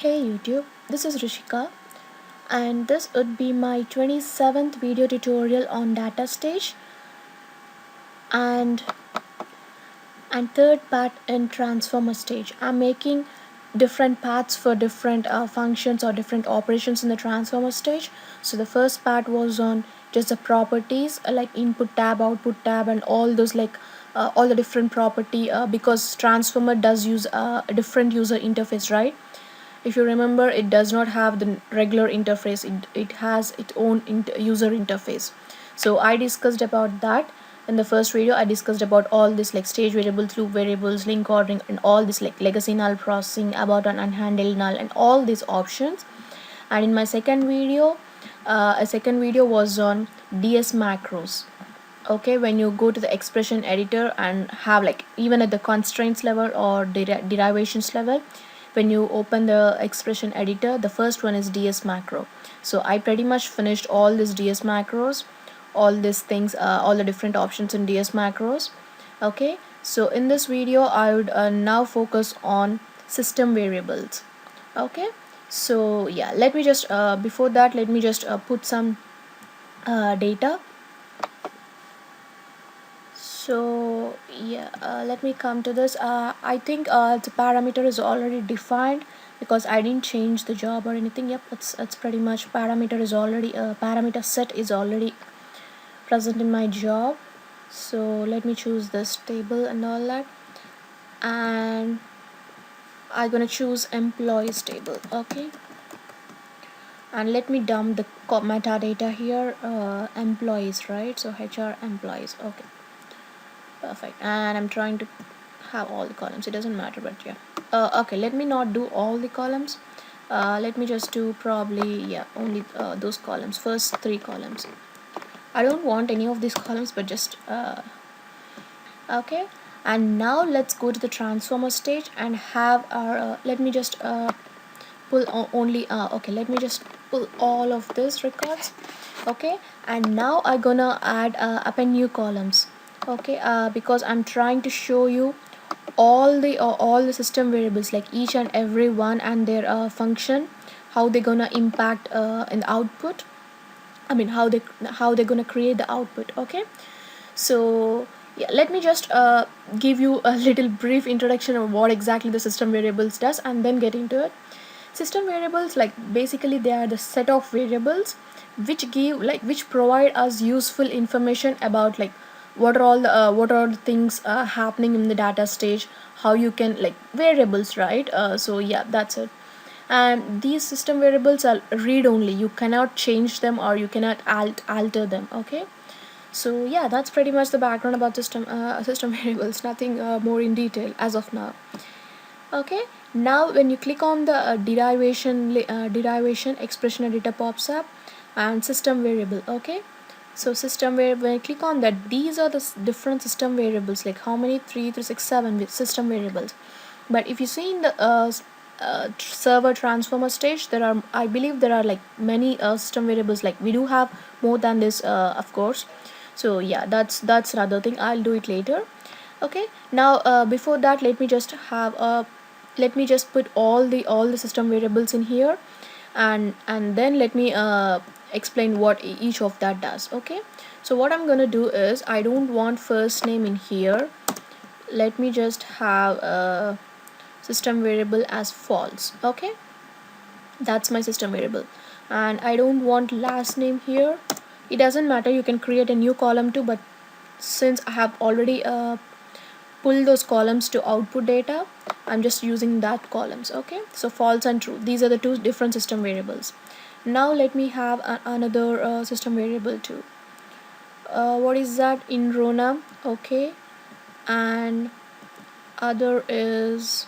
Hey YouTube, this is Rishika and this would be my 27th video tutorial on DataStage and third part in transformer stage. I'm making different paths for different functions or different operations in the transformer stage. So the first part was on just the properties like input tab, output tab, and all those all the different property because transformer does use a different user interface, right? If you remember, it does not have the regular interface, it has its own user interface. So I discussed about that in the first video. I discussed about all this like stage variables, loop variables, link ordering, and all this like legacy null processing, about an unhandled null, and all these options. And in my second video, a second video was on DS macros. Okay, when you go to the expression editor and have like even at the constraints level or derivations level, when you open the expression editor, the first one is DS macro. So I pretty much finished all these DS macros, all these things, all the different options in DS macros. Okay, so in this video I would now focus on system variables. Okay, so yeah, let me just before that, let me just put some data. So yeah, let me come to this. I think the parameter is already defined because I didn't change the job or anything. Yep, it's pretty much parameter is already parameter set is already present in my job. So let me choose this table and all that, and I'm gonna choose employees table. Okay, and let me dump the metadata here. Employees, right? So HR employees. Okay, perfect. And I'm trying to have all the columns, it doesn't matter, but yeah. Okay, let me not do all the columns. Let me just do probably, yeah, only those columns, first three columns. I don't want any of these columns, but just okay. And now let's go to the transformer stage and have our let me just pull only okay, let me just pull all of these records. Okay, and now I'm gonna add append new columns. Okay, because I'm trying to show you all the system variables, like each and every one and their function, how they're gonna impact in the output. I mean how they're gonna create the output. Okay, so yeah, let me just give you a little brief introduction of what exactly the system variables does and then get into it. System variables, like basically they are the set of variables which provide us useful information about like what are the things happening in the data stage, how you can like variables, right? So yeah, that's it. And these system variables are read only, you cannot change them or you cannot alter them. Okay, so yeah, that's pretty much the background about system variables, nothing more in detail as of now. Okay, now when you click on the derivation expression editor pops up and system variable. Okay, so system variable, when I click on that, these are the different system variables, like how many, 3 3 6 7 system variables. But if you see in the server transformer stage, there are, I believe there are like many system variables, like we do have more than this of course. So yeah, that's another thing, I'll do it later. Okay, now before that, let me just put all the system variables in here, and then let me explain what each of that does. Okay, so what I'm gonna do is, I don't want first name in here. Let me just have a system variable as false. Okay, that's my system variable. And I don't want last name here. It doesn't matter, you can create a new column too, but since I have already pull those columns to output data, I'm just using that columns. Okay, so false and true, these are the two different system variables. Now let me have another system variable too. What is that? In row num. Okay, and other is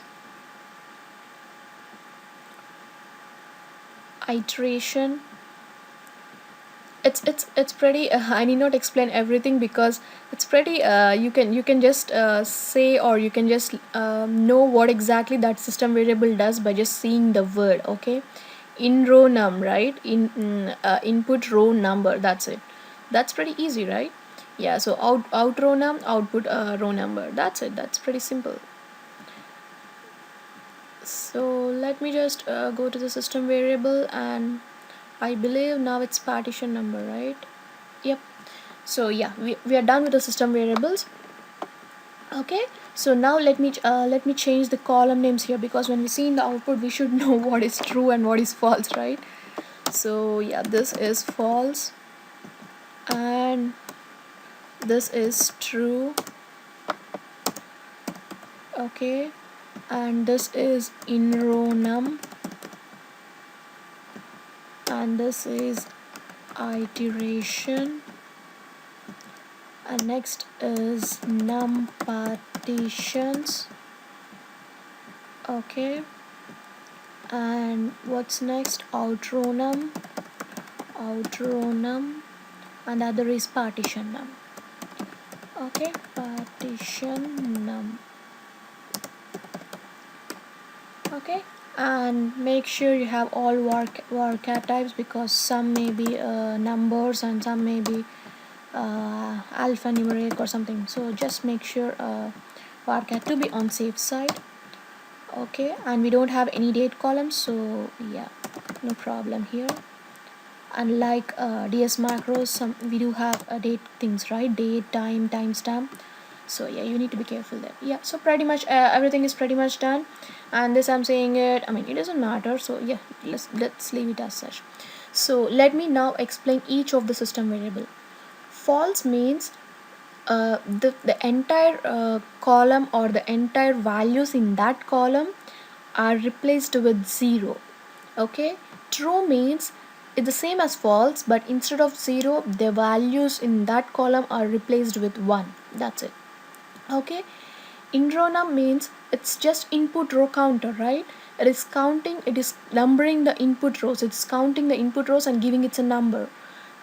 iteration. It's pretty I need not explain everything because it's pretty you can just say, or you can just know what exactly that system variable does by just seeing the word. Okay, in row num, right? Input row number, that's it. That's pretty easy, right? Yeah, so out row num, output row number, that's it. That's pretty simple. So let me just go to the system variable, and I believe now it's partition number, right? Yep. So yeah, we are done with the system variables. Okay, so now let me change the column names here, because when we see in the output we should know what is true and what is false, right? So yeah, this is false and this is true. Okay, and this is in row num, and this is iteration, and next is num partitions. Okay, and what's next? Out row num, and the other is partition num. Okay, partition num. Okay, and make sure you have all varchar types, because some may be numbers and some may be alphanumeric or something, so just make sure varchar to be on safe side. Okay, and we don't have any date columns, so yeah, no problem here. Unlike DS macros, we do have date things, right? Date, time, timestamp. So yeah, you need to be careful there. Yeah, so pretty much everything is pretty much done, and this I'm saying it, I mean, it doesn't matter, so yeah, let's leave it as such. So let me now explain each of the system variable. False means the entire column or the entire values in that column are replaced with 0. Okay, true means it's the same as false, but instead of 0 the values in that column are replaced with 1. That's it. Okay, in row num means it's just input row counter, right? It is counting, it is numbering the input rows, it's counting the input rows and giving it a number.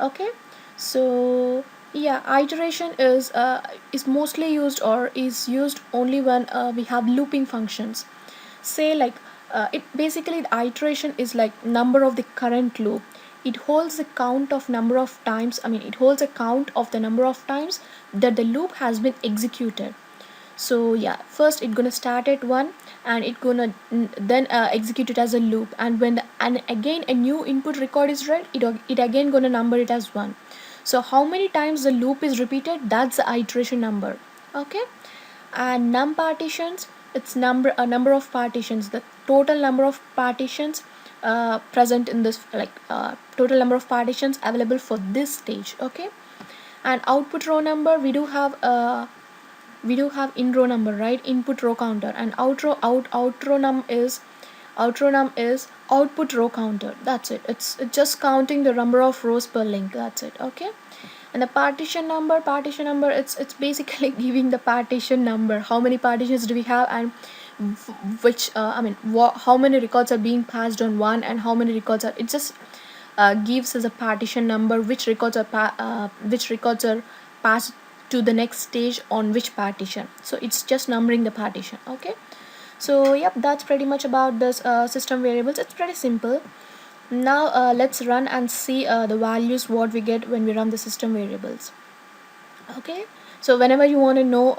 Okay, so yeah, iteration is mostly used, or is used only when we have looping functions. Say like it basically, the iteration is like number of the current loop. It holds the count of number of times, I mean, it holds a count of the number of times that the loop has been executed. So yeah, first it gonna start at 1, and it gonna then execute it as a loop, and and again a new input record is read, it again gonna number it as 1. So how many times the loop is repeated, that's the iteration number. Okay, and num partitions, it's a number of partitions, the total number of partitions present in this, like total number of partitions available for this stage. Okay, and output row number, we do have in row number, right? Input row counter, and outro num is output row counter. That's it. It's just counting the number of rows per link. That's it. Okay, and the partition number, it's basically giving the partition number, how many partitions do we have, and which I mean how many records are being passed on one, and how many records are, it just gives us a partition number, which records are passed to the next stage on which partition. So it's just numbering the partition. Okay, so yep, that's pretty much about this system variables. It's pretty simple. Now let's run and see the values what we get when we run the system variables. Okay, so whenever you want to know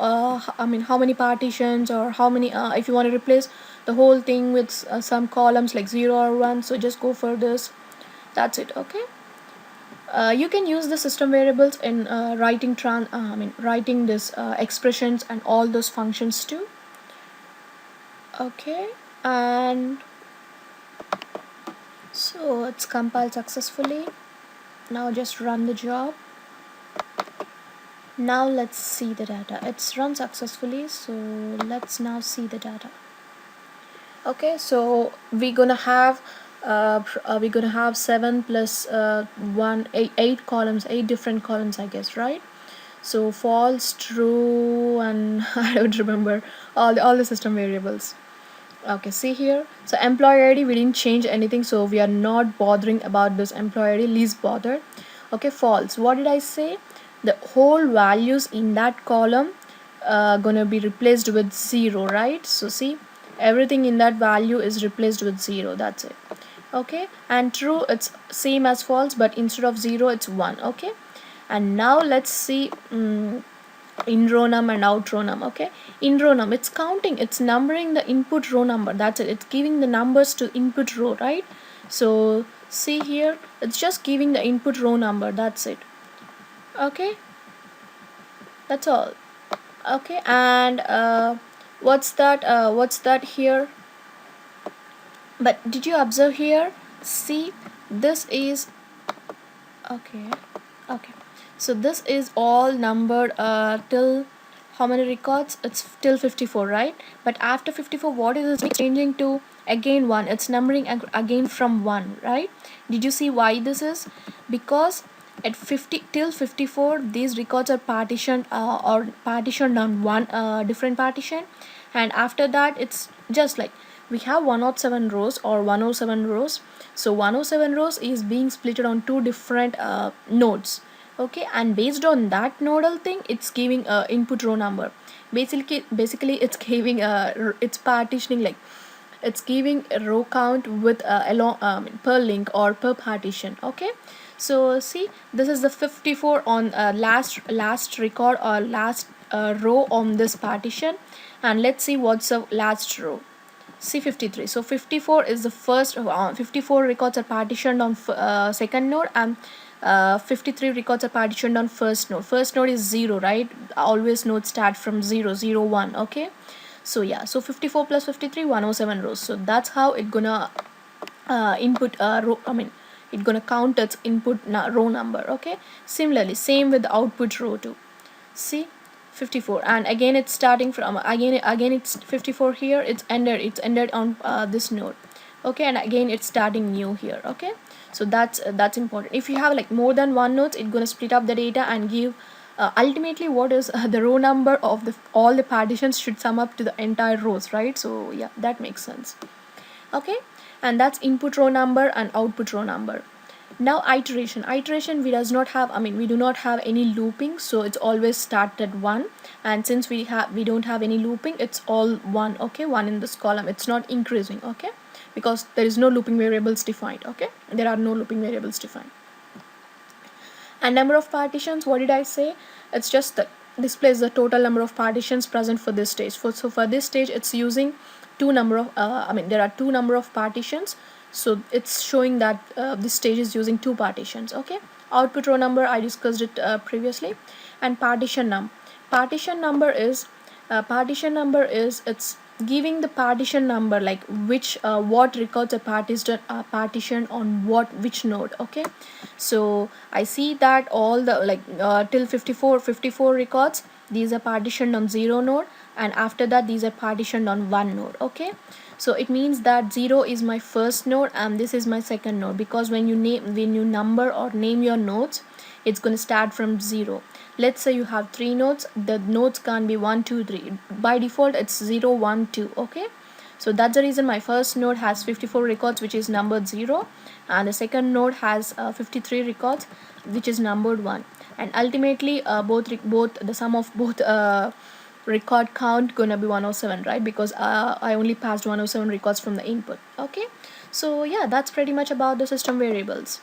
I mean how many partitions, or how many if you want to replace the whole thing with some columns like 0 or 1, so just go for this. That's it. Okay, you can use the system variables in writing this expressions and all those functions too. Okay, and so it's compiled successfully. Now just run the job. Now let's see the data. It's run successfully, so let's now see the data. Okay, so we're gonna have 7 plus 1 8 columns, 8 different columns, I guess, right? So false, true, and I don't remember all the system variables. Okay, see here, so employee ID, we didn't change anything, so we are not bothering about this employee ID, least bother. Okay, false, what did I say? The whole values in that column gonna be replaced with 0, right? So see, everything in that value is replaced with 0. That's it. Okay, and true, it's same as false, but instead of 0 it's 1. Okay, and now let's see in row num and out row num. Okay, in row num it's counting, it's numbering the input row number, that's it, it's giving the numbers to input row, right? So see here, it's just giving the input row number, that's it. Okay, that's all. Okay, and what's that here? But did you observe here? See, this is okay. Okay, so this is all numbered till how many records? It's till 54, right? But after 54, what is it changing to? Again 1, it's numbering again from 1, right? Did you see why this is? Because at 50 till 54 these records are partitioned or partitioned on one different partition, and after that it's just like we have 107 rows or 107 rows. So 107 rows is being split on two different nodes. Okay, and based on that nodal thing it's giving input row number. Basically it's giving it's partitioning, like it's giving a row count with along per link or per partition. Okay, so see, this is the 54 on last record or last row on this partition, and let's see what's the last row. See 53, so 54 is the first 54 records are partitioned on second node, and 53 records are partitioned on first node. First node is 0, right? Always nodes start from 0, 0, 1. Okay, so yeah, so 54 plus 53, 107 rows. So that's how it gonna input row, it gonna count its input row number. Okay, similarly same with the output row too. See, 54, and again it's starting from again it's 54 here, it's ended on this node. Okay, and again it's starting new here. Okay, so that's important. If you have like more than one nodes, it's gonna split up the data and give ultimately what is the row number of the all the partitions should sum up to the entire rows, right? So yeah, that makes sense. Okay, and that's input row number and output row number. Now iteration we does not have, we do not have any looping, so it's always start at 1, and since we don't have any looping, it's all 1. Okay, 1 in this column, it's not increasing. Okay, because there is no looping variables defined. Okay, there are no looping variables defined. And number of partitions, what did I say? It's just that displays the total number of partitions present for this stage. So for this stage it's using two number of there are two number of partitions, so it's showing that this stage is using two partitions. Okay, output row number I discussed it previously. And partition number is it's giving the partition number, like which what records are partitioned on which node. Okay, so I see that all the till 54 records, these are partitioned on 0 node, and after that these are partitioned on 1 node. Okay, so it means that 0 is my first node and this is my second node, because when you number or name your nodes, it's going to start from 0. Let's say you have 3 nodes, the nodes can't be 1 2 3, by default it's 0 1 2. Okay, so that's the reason my first node has 54 records, which is numbered 0, and the second node has 53 records, which is numbered 1. And ultimately both the sum of both record count gonna be 107, right? Because I only passed 107 records from the input. Okay, so yeah, that's pretty much about the system variables.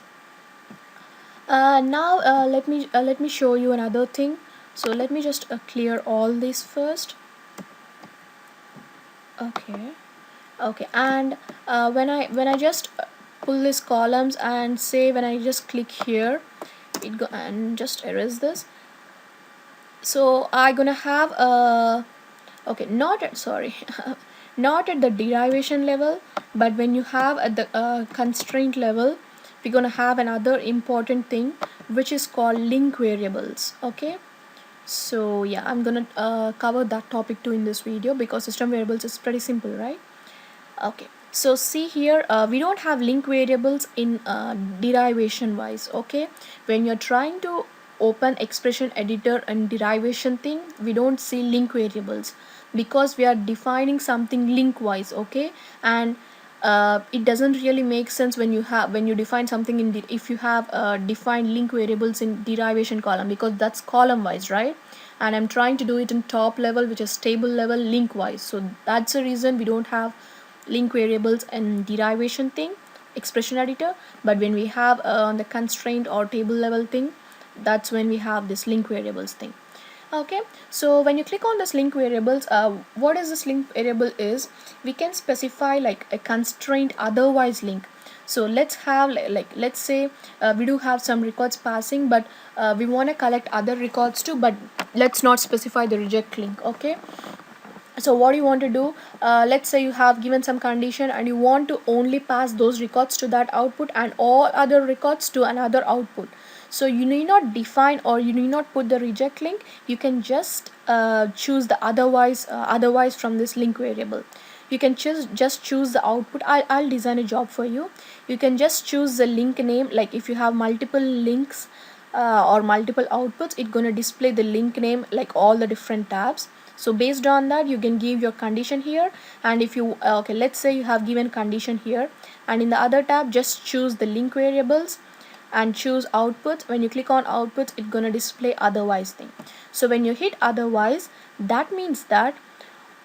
Now let me show you another thing. So let me just clear all this first. Okay, and when I just pull these columns and say, when I just click here, it go and just erase this. So I gonna have a not at not at the derivation level, but when you have at the constraint level, we're gonna have another important thing, which is called link variables. Okay, so yeah, I'm gonna cover that topic too in this video, because system variables is pretty simple, right? Okay, so see here, we don't have link variables in derivation wise. Okay, when you're trying to open expression editor and derivation thing, we don't see link variables, because we are defining something link wise. Okay, and it doesn't really make sense when you define something in if you have defined link variables in derivation column, because that's column wise, right? And I'm trying to do it in top level, which is table level, link wise. So that's the reason we don't have link variables and derivation thing expression editor. But when we have on the constraint or table level thing, that's when we have this link variables thing. Okay, so when you click on this link variables, what is this link variable is, we can specify like a constraint otherwise link. So let's have let's say we do have some records passing, but we want to collect other records too, but let's not specify the reject link. Okay, so what you want to do, let's say you have given some condition and you want to only pass those records to that output and all other records to another output. So you need not define or you need not put the reject link, you can just choose the otherwise from this link variable. You can just choose the output. I'll design a job for you. You can just choose the link name, like if you have multiple links or multiple outputs, it's gonna display the link name like all the different tabs. So based on that you can give your condition here, and if you okay, let's say you have given condition here, and in the other tab just choose the link variables and choose outputs. When you click on outputs, it's gonna display otherwise thing. So when you hit otherwise, that means that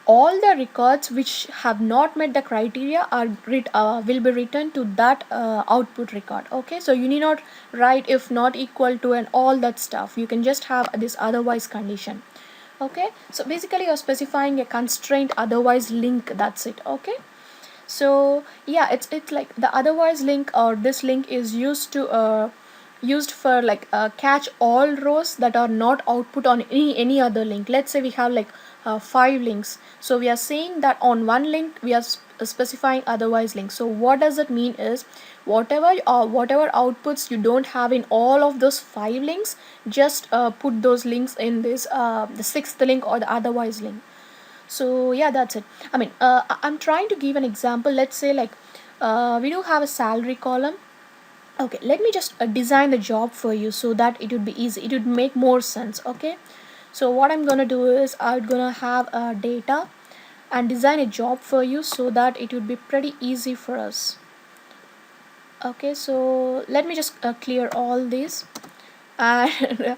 all the records which have not met the criteria are will be returned to that output record. Okay, so you need not write if not equal to and all that stuff, you can just have this otherwise condition. Okay, so basically you're specifying a constraint otherwise link, that's it. Okay, so yeah, it's like the otherwise link or this link is used for like catch all rows that are not output on any other link. Let's say we have like 5 links, so we are saying that on one link we are specifying otherwise link. So what does it mean is, whatever outputs you don't have in all of those 5 links, just put those links in this the 6th link or the otherwise link. So yeah, that's it. I mean, I'm trying to give an example. Let's say like we do have a salary column. Okay, let me just design the job for you so that it would be easy, it would make more sense. Okay, so what I'm gonna do is I'm gonna have data and design a job for you so that it would be pretty easy for us. Okay, so let me just clear all these and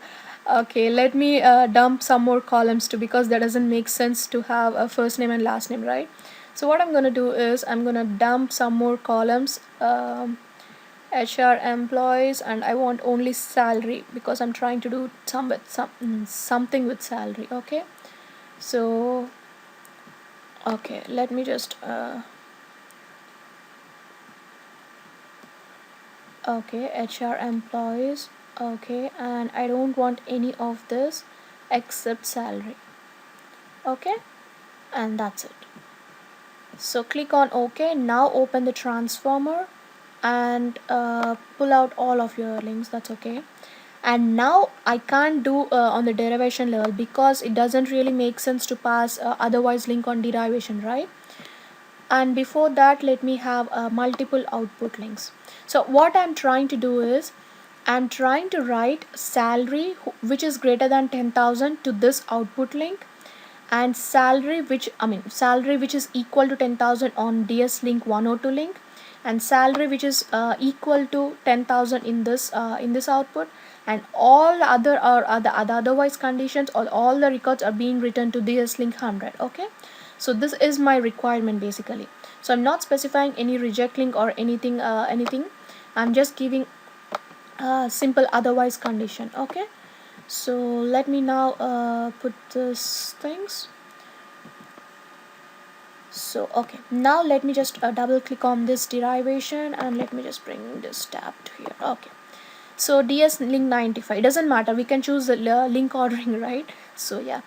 okay, let me dump some more columns too, because that doesn't make sense to have a first name and last name, right? So what I'm gonna do is I'm gonna dump some more columns, HR employees, and I want only salary because I'm trying to do something with salary. Okay, so okay, let me just okay, HR employees. Okay, and I don't want any of this except salary. Okay, and that's it. So click on OK. Now open the transformer and pull out all of your links. That's okay. And now I can't do on the derivation level because it doesn't really make sense to pass otherwise link on derivation, right? And before that, let me have multiple output links. So what I'm trying to do is I'm trying to write salary which is greater than 10,000 to this output link, and salary which is equal to 10,000 on DS link 102 link, and salary which is equal to 10,000 in this output, and all other are the otherwise conditions, or all the records are being written to DS link 100. Okay, so this is my requirement basically. So I'm not specifying any reject link or anything. I'm just giving a simple otherwise condition. Okay, so let me now put this things. So okay, now let me just double click on this derivation and let me just bring this tab to here. Okay, so DS link 95, it doesn't matter, we can choose the link ordering, right? So yeah,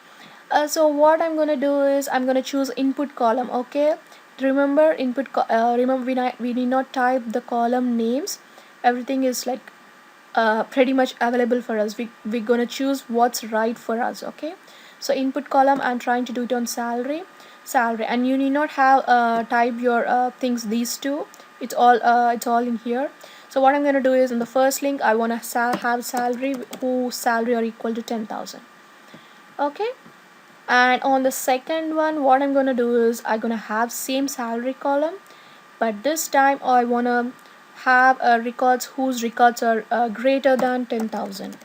so what I'm gonna do is I'm gonna choose input column. Okay, remember remember we need not type the column names, everything is like pretty much available for us. We're gonna choose what's right for us. Okay, so input column, I'm trying to do it on salary, and you need not have type your things, these two, it's all in here. So what I'm gonna do is in the first link I want to have salary whose salary are equal to 10,000. Okay, and on the second one what I'm gonna do is I'm gonna have same salary column, but this time I wanna have records whose records are greater than 10,000.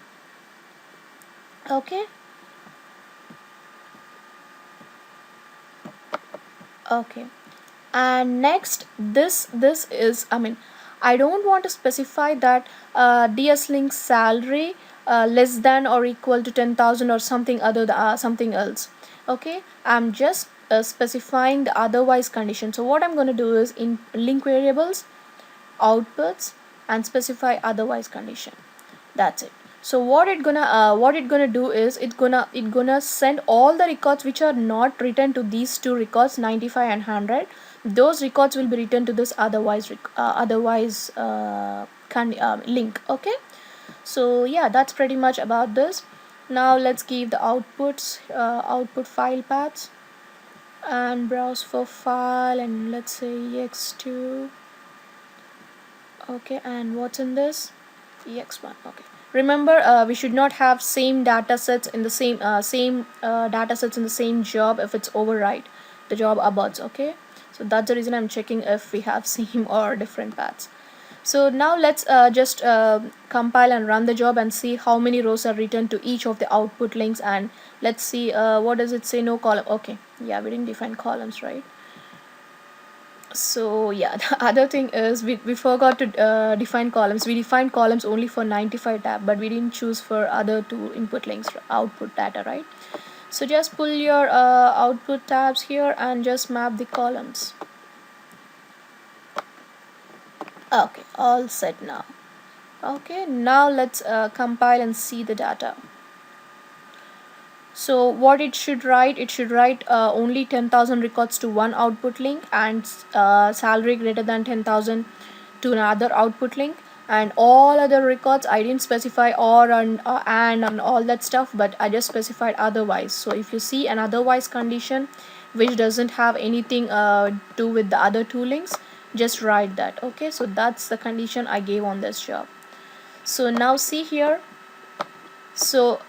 Okay, okay, and next this is, I mean, I don't want to specify that DS link salary less than or equal to 10,000 or something something else. Okay, I'm just specifying the otherwise condition. So what I'm going to do is in link variables, outputs, and specify otherwise condition. That's it. So what it gonna do is it gonna send all the records which are not written to these two records 95 and 100. Those records will be written to this link. Okay, so yeah, that's pretty much about this. Now let's give the output file paths and browse for file, and let's say ex2. Okay, and what's in this? ex1. Okay, remember we should not have same data sets in the same data sets in the same job if it's override the job abuts. Okay, so that's the reason I'm checking if we have same or different paths. So now let's just compile and run the job and see how many rows are written to each of the output links. And let's see what does it say. No column. Okay, yeah, we didn't define columns, right? So yeah, the other thing is we forgot to define columns. We defined columns only for 95 tab, but we didn't choose for other two input links, output data, right? So just pull your output tabs here and just map the columns. Okay, all set now. Okay, now let's compile and see the data. So what it should write, only 10,000 records to one output link, and salary greater than 10,000 to another output link, and all other records I didn't specify or and all that stuff, but I just specified otherwise. So if you see an otherwise condition which doesn't have anything do with the other two links, just write that. Okay, so that's the condition I gave on this job. So now see here, so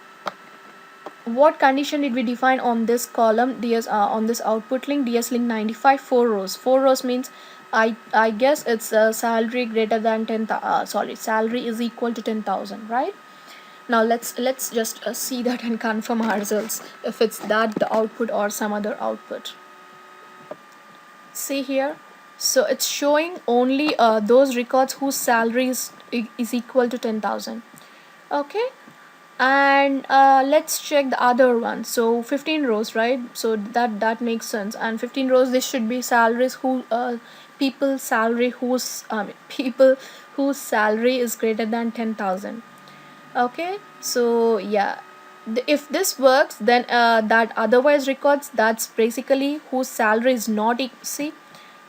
what condition did we define on this column ds on this output link, ds link 95, 4 rows means I guess it's a salary greater than salary is equal to 10,000, right? Now let's just see that and confirm ourselves if it's that the output or some other output. See here, so it's showing only those records whose salary is equal to 10,000. Okay, and let's check the other one. So 15 rows, right? So that makes sense. And 15 rows, this should be salaries who people whose salary is greater than 10,000. Okay, so yeah, if this works, then that otherwise records, that's basically whose salary is not see,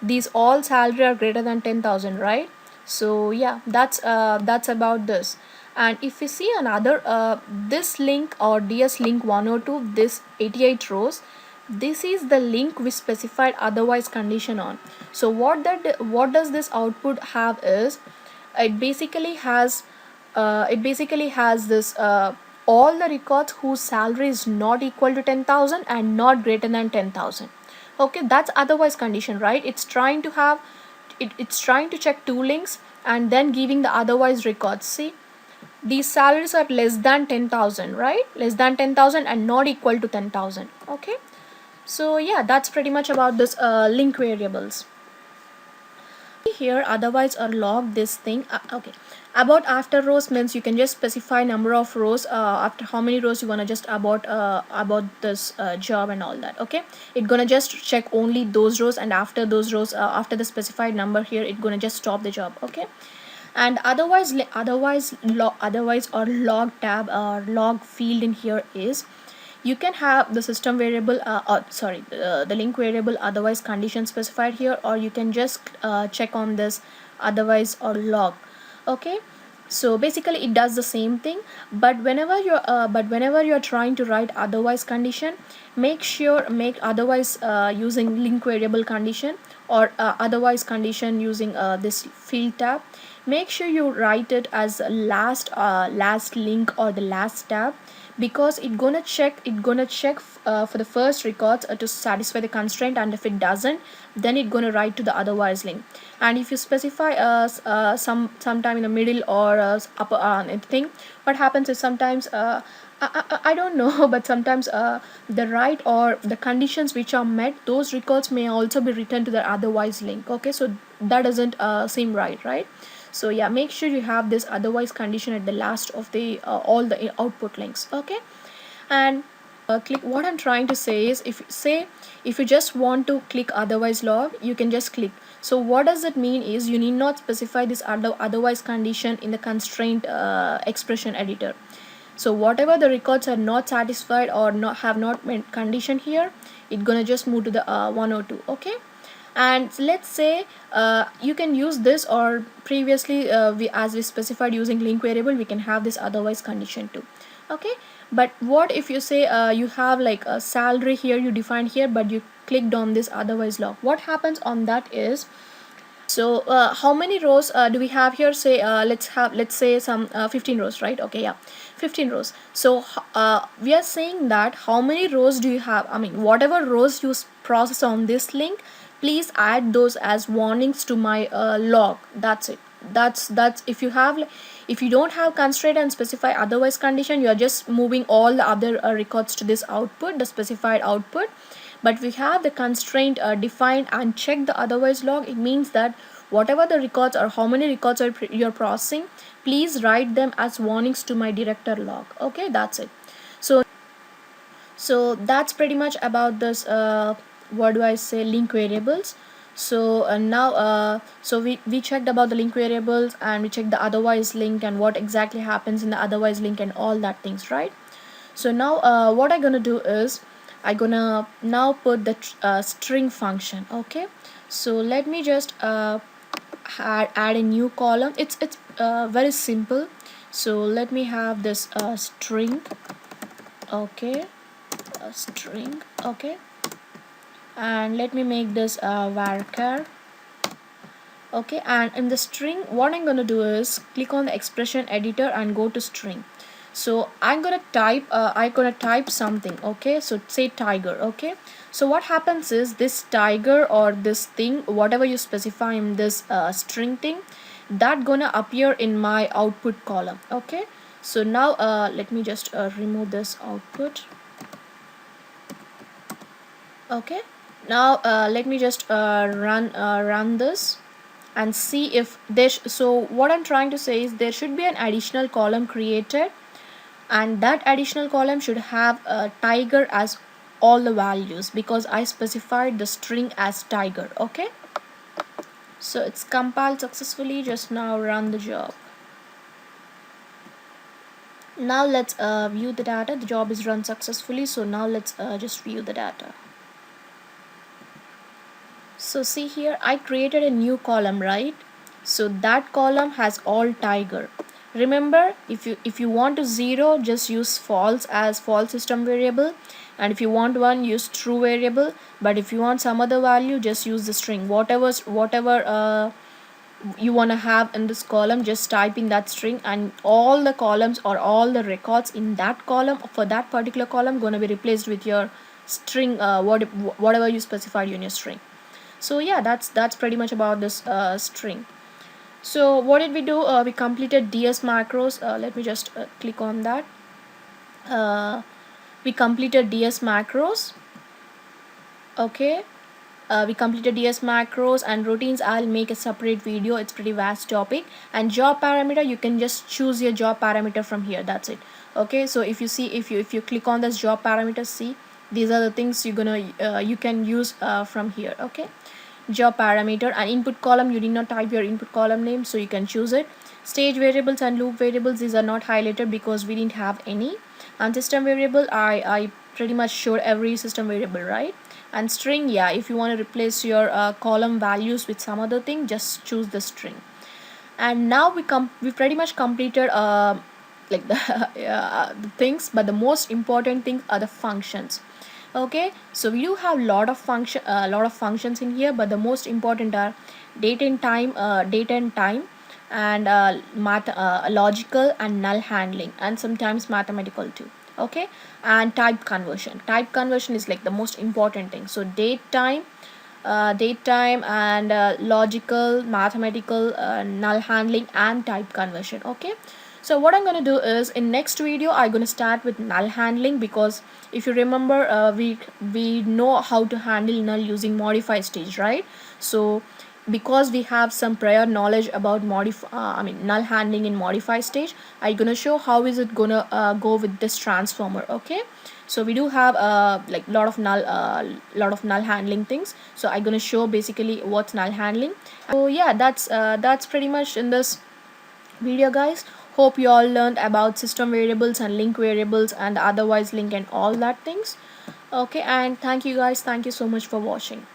these all salary are greater than 10,000, right? So yeah, that's about this. And if you see another this link or ds link 102, this 88 rows, this is the link we specified otherwise condition on. So what does this output have is, it basically has this all the records whose salary is not equal to 10,000 and not greater than 10,000. Okay, that's otherwise condition, right? It's trying to have it's trying to check two links and then giving the otherwise records. See, these salaries are less than 10,000, right? Less than 10,000 and not equal to 10,000. Okay, so yeah, that's pretty much about this link variables. Here otherwise or log this thing. Okay, about after rows means you can just specify number of rows, after how many rows you want to just about this job and all that. Okay, it gonna just check only those rows, and after those rows, after the specified number here, it gonna just stop the job. Okay, and otherwise or log tab or log field in here is, you can have the system variable the link variable otherwise condition specified here, or you can just check on this otherwise or log. Okay, so basically it does the same thing, but whenever you're trying to write otherwise condition, make otherwise using link variable condition, or otherwise condition using this field tab. Make sure you write it as last link or the last tab, because it gonna check for the first records to satisfy the constraint, and if it doesn't, then it gonna write to the otherwise link. And if you specify sometime in the middle or upper thing, what happens is sometimes I don't know but sometimes the right or the conditions which are met, those records may also be written to the otherwise link. Okay, so that doesn't seem right. So yeah, make sure you have this otherwise condition at the last of the all the output links. Okay, and click. What I'm trying to say is, if you just want to click otherwise log, you can just click. So what does it mean is, you need not specify this otherwise condition in the constraint expression editor. So whatever the records are not satisfied or not have not met condition here, it's gonna just move to the 102. Okay, and let's say you can use this, or previously as we specified using link variable, we can have this otherwise condition too. Okay, but what if you say you have like a salary here, you defined here, but you clicked on this otherwise log? What happens on that is, so how many rows do we have here? Say let's say some 15 rows, right? Okay, yeah, 15 rows. So we are saying that how many rows do you have, I mean whatever rows you process on this link, please add those as warnings to my log. That's it. That's if you have, if you don't have constraint and specify otherwise condition, you are just moving all the other records to this output, the specified output. But we have the constraint defined and check the otherwise log. It means that whatever the records or how many records are you're processing, please write them as warnings to my director log. Okay, that's it. So that's pretty much about this what do I say, link variables. So now so we checked about the link variables, and we checked the otherwise link and what exactly happens in the otherwise link and all that things, right? So now what I'm gonna do is, I'm gonna now put the string function. Okay, so let me just add a new column. It's very simple. So let me have this string. Okay, a string. Okay, and let me make this varchar. Okay, and in the string, what I'm gonna do is click on the expression editor and go to string. So I'm gonna type something. Okay, so say tiger. Okay, so what happens is, this tiger or this thing, whatever you specify in this string thing, that gonna appear in my output column. Okay, so now let me just remove this output. Okay, now let me just run this and see if there so what I'm trying to say is, there should be an additional column created, and that additional column should have a tiger as all the values, because I specified the string as tiger. Okay, so it's compiled successfully. Just now run the job. Now let's view the data. The job is run successfully, so now let's just view the data. So see here, I created a new column, right? So that column has all tiger. Remember, if you want to 0, just use false as false system variable, and if you want 1, use true variable. But if you want some other value, just use the string. Whatever you want to have in this column, just type in that string, and all the columns or all the records in that column for that particular column going to be replaced with your string, whatever you specified in your string. So yeah, that's pretty much about this string. So what did we do? We completed ds macros. Let me just click on that. We completed ds macros. Okay, we completed ds macros and routines. I'll make a separate video, it's pretty vast topic. And job parameter, you can just choose your job parameter from here. That's it. Okay, so if you see, if you click on this job parameter, see, these are the things you're gonna you can use from here. Okay, job parameter and input column, you did not type your input column name, so you can choose it. Stage variables and loop variables, these are not highlighted because we didn't have any. And system variable, I pretty much showed every system variable, right? And string, yeah, if you want to replace your column values with some other thing, just choose the string. And now we pretty much completed like the things, but the most important things are the functions. Okay, so we do have lot of functions in here, but the most important are date and time, and logical and null handling, and sometimes mathematical too. Okay, and type conversion is like the most important thing. So date time and logical, mathematical, null handling, and type conversion. Okay, so what I'm going to do is, in next video I'm going to start with null handling, because if you remember, we know how to handle null using modify stage, right? So because we have some prior knowledge about null handling in modify stage, I'm gonna show how is it gonna go with this transformer. Okay, so we do have like lot of null handling things, so I'm gonna show basically what's null handling. So yeah, that's pretty much in this video, guys. Hope you all learned about system variables and link variables and otherwise link and all that things. Okay, and thank you guys, thank you so much for watching.